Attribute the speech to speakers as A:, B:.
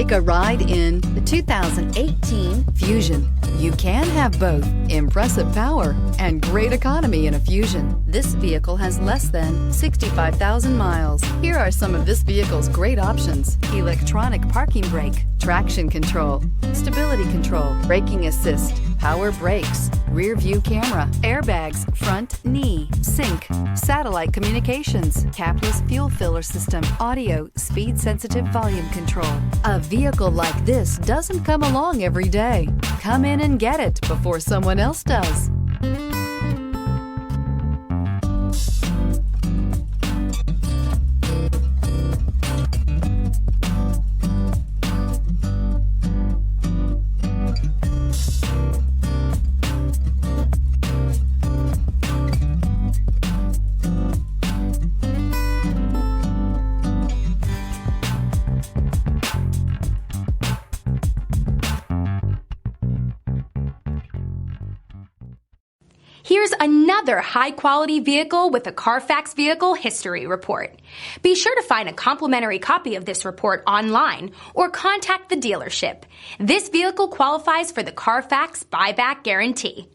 A: Take a ride in the 2018 Fusion. You can have both impressive power and great economy in a Fusion. This vehicle has less than 65,000 miles. Here are some of this vehicle's great options: electronic parking brake, traction control, stability control, braking assist, power brakes, rear view camera, airbags, front knee, sync, satellite communications, capless fuel filler system, audio, speed sensitive volume control. A vehicle like this doesn't come along every day. Come in and get it before someone else does.
B: Here's another high-quality vehicle with a Carfax Vehicle History Report. Be sure to find a complimentary copy of this report online or contact the dealership. This vehicle qualifies for the Carfax Buyback Guarantee.